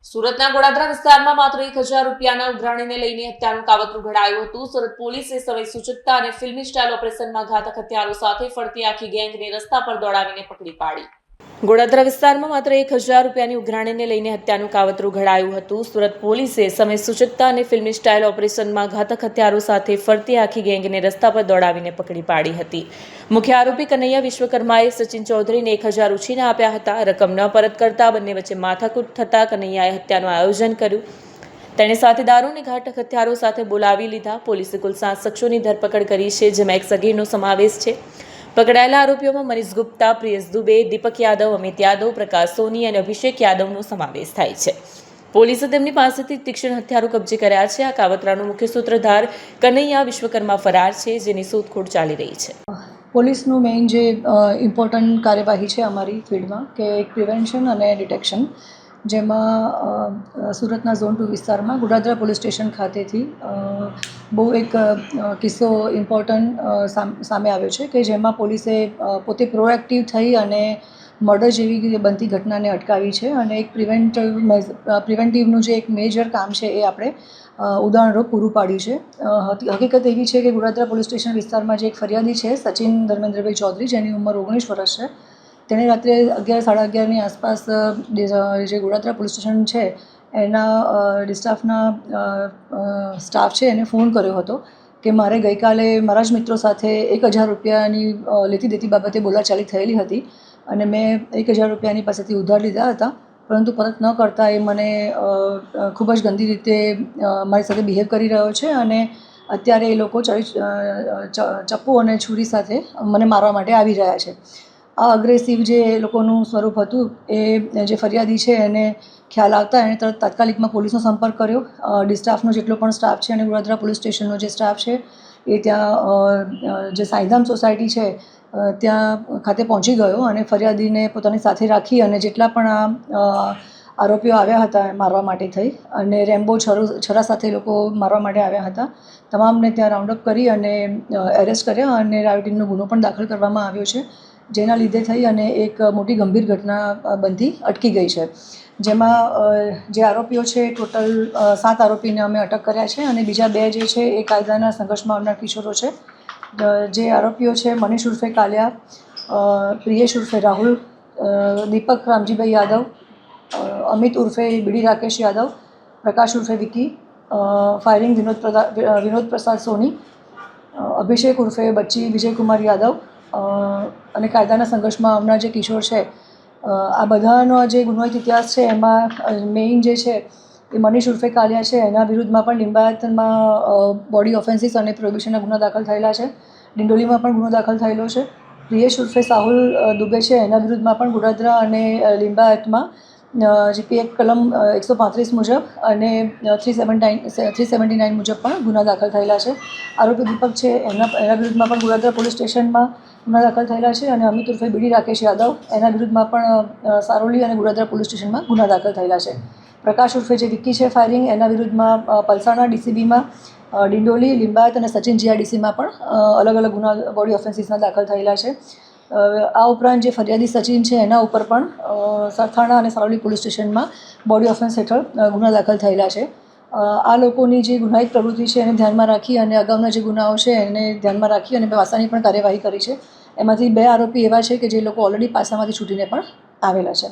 સુરતના ગોડાદરા વિસ્તારમાં માત્ર 1000 રૂપિયાના ઉઘરાણીને લઈને હત્યાનું કાવતરું ઘડાયું હતું. સુરત પોલીસે સમય સૂચકતા અને ફિલ્મી સ્ટાઇલ ઓપરેશનમાં ઘાતક હથિયારો સાથે ફરતી આખી ગેંગને રસ્તા પર દોડાવીને પકડી પાડી. ગોડાદરા વિસ્તારમાં માત્ર 1000 રૂપિયાની ઉઘરાણીને લઈને હત્યાનું કાવતરું ઘડાયું હતું. સુરત પોલીસે સમય સૂચકતા અને ફિલ્મી સ્ટાઇલ ઓપરેશનમાં ઘાતક હથિયારો સાથે ફરતી આખી ગેંગને રસ્તા પર દોડાવીને પકડી પાડી હતી. મુખ્ય આરોપી કનૈયા વિશ્વકર્માએ સચિન ચૌધરીને 1000 ઉછીના આપ્યા હતા. રકમ ન પરત કરતા બંને વચ્ચે માથાકૂટ થતા કનૈયાએ હત્યાનું આયોજન કર્યું. તેણે સાથીદારોને ઘાતક હથિયારો સાથે બોલાવી લીધા. પોલીસે કુલ 7 શખ્સોની ધરપકડ કરી છે, જેમાં એક સગીરનો સમાવેશ છે. પકડાયેલા આરોપીઓમાં મનીષ ગુપ્તા, પ્રિયેશ દુબે, દીપક યાદવ, અમિત યાદવ, પ્રકાશ સોની અને અભિષેક યાદવનો સમાવેશ થાય છે. પોલીસે તેમની પાસેથી તીક્ષ્ણ હથિયારો કબજે કર્યા છે. આ કાવતરાનો મુખ્ય સૂત્રધાર કનૈયા વિશ્વકર્મા ફરાર છે, જેની શોધખોળ ચાલી રહી છે. પોલીસનું મેઇન જે ઇમ્પોર્ટન્ટ કાર્યવાહી છે અમારી ફિલ્ડમાં કે એક પ્રિવેન્શન અને ડિટેક્શન, જેમાં સુરતના ઝોન 2 વિસ્તારમાં ગોડાદરા પોલીસ સ્ટેશન ખાતેથી બહુ એક કિસ્સો ઇમ્પોર્ટન્ટ સામે આવ્યો છે કે જેમાં પોલીસે પોતે પ્રોએક્ટિવ થઈ અને મર્ડર જેવી બનતી ઘટનાને અટકાવી છે. અને એક પ્રિવેન્ટિવનું જે એક મેજર કામ છે એ આપણે ઉદાહરણરૂપ પૂરું પાડ્યું છે. હકીકત એવી છે કે ગોડાદરા પોલીસ સ્ટેશન વિસ્તારમાં જે એક ફરિયાદી છે સચિન ધર્મેન્દ્રભાઈ ચૌધરી, જેની ઉંમર 19 વર્ષ છે, તેણે રાત્રે 11, સાડા 11ની આસપાસ જે ગોડાદરા પોલીસ સ્ટેશન છે એના સ્ટાફ છે એને ફોન કર્યો હતો કે મારે ગઈકાલે મારા જ મિત્રો સાથે 1000 રૂપિયાની લેતી દેતી બાબતે બોલાચાલી થયેલી હતી અને મેં 1000 રૂપિયાની પાસેથી ઉધાર લીધા હતા, પરંતુ પરત ન કરતા એ મને ખૂબ જ ગંદી રીતે મારી સાથે બિહેવ કરી રહ્યો છે અને અત્યારે એ લોકો ચપ્પુ અને છુરી સાથે મને મારવા માટે આવી રહ્યા છે. આ અગ્રેસિવ જે લોકોનું સ્વરૂપ હતું એ જે ફરિયાદી છે એને ખ્યાલ આવતા એણે તાત્કાલિકમાં પોલીસનો સંપર્ક કર્યો. ડિસ્ટાફનો જેટલો પણ સ્ટાફ છે અને ગોડાદરા પોલીસ સ્ટેશનનો જે સ્ટાફ છે એ ત્યાં જે સાંઈધામ સોસાયટી છે ત્યાં ખાતે પહોંચી ગયો અને ફરિયાદીને પોતાની સાથે રાખી અને જેટલા પણ આરોપીઓ આવ્યા હતા મારવા માટે થઈ અને રેમ્બો છરા સાથે લોકો મારવા માટે આવ્યા હતા, તમામને ત્યાં રાઉન્ડઅપ કરી અને એરેસ્ટ કર્યા અને રાયોટિંગનો ગુનો પણ દાખલ કરવામાં આવ્યો છે, જેના લીધે થઈ અને એક મોટી ગંભીર ઘટના બનતી અટકી ગઈ છે. જેમાં જે આરોપીઓ છે ટોટલ 7 આરોપીને અમે અટક કર્યા છે અને બીજા 2 જે છે એ કાયદાના સંઘર્ષમાં આવનાર કિશોરો છે. જે આરોપીઓ છે મનીષ ઉર્ફે કાલિયા, પ્રિયેશ ઉર્ફે રાહુલ, દીપક રામજીભાઈ યાદવ, અમિત ઉર્ફે બીડી રાકેશ યાદવ, પ્રકાશ ઉર્ફે વિકી, ફાયરિંગ વિનોદ પ્રસાદ સોની, અભિષેક ઉર્ફે બચ્ચી વિજયકુમાર યાદવ અને કાયદાના સંઘર્ષમાં આવનાર જે કિશોર છે, આ બધાનો જે ગુનાહિત ઇતિહાસ છે એમાં મેઇન જે છે એ મનીષ ઉર્ફે કાલિયા છે એના વિરુદ્ધમાં પણ લિંબાયતમાં બોડી ઓફેન્સીસ અને પ્રોહિબિશનના ગુના દાખલ થયેલા છે. ડિંડોલીમાં પણ ગુનો દાખલ થયેલો છે. પ્રિયેશ ઉર્ફે સાહુલ દુબે છે એના વિરુદ્ધમાં પણ ગોડાદરા અને લિંબાયતમાં જીપી એક્ટ કલમ 135 મુજબ અને 379 મુજબ પણ ગુના દાખલ થયેલા છે. આરોપી દીપક છે એના વિરુદ્ધમાં પણ ગોડાદરા પોલીસ સ્ટેશનમાં ગુના દાખલ થયેલા છે અને અમિત ઉર્ફે બીડી રાકેશ યાદવ એના વિરુદ્ધમાં પણ સારોલી અને ગોડાદરા પોલીસ સ્ટેશનમાં ગુના દાખલ થયેલા છે. પ્રકાશ ઉર્ફે જે વિકી છે ફાયરિંગ, એના વિરુદ્ધમાં પલસાણા ડીસીબીમાં, ડિંડોલી, લિંબાયત અને સચિન જીઆઈડીસીમાં પણ અલગ અલગ ગુના બોડી ઓફેન્સીસના દાખલ થયેલા છે. આ ઉપરાંત જે ફરિયાદી સચિન છે એના ઉપર પણ સરથાણા અને સારોલી પોલીસ સ્ટેશનમાં બોડી ઓફેન્સ હેઠળ ગુના દાખલ થયેલા છે. આ લોકોની જે ગુનાહિત પ્રવૃત્તિ છે એને ધ્યાનમાં રાખી અને અગાઉના જે ગુનાઓ છે એને ધ્યાનમાં રાખી અને પાસાની પણ કાર્યવાહી કરી છે. એમાંથી 2 આરોપી એવા છે કે જે લોકો ઓલરેડી પાસામાંથી છૂટીને પણ આવેલા છે.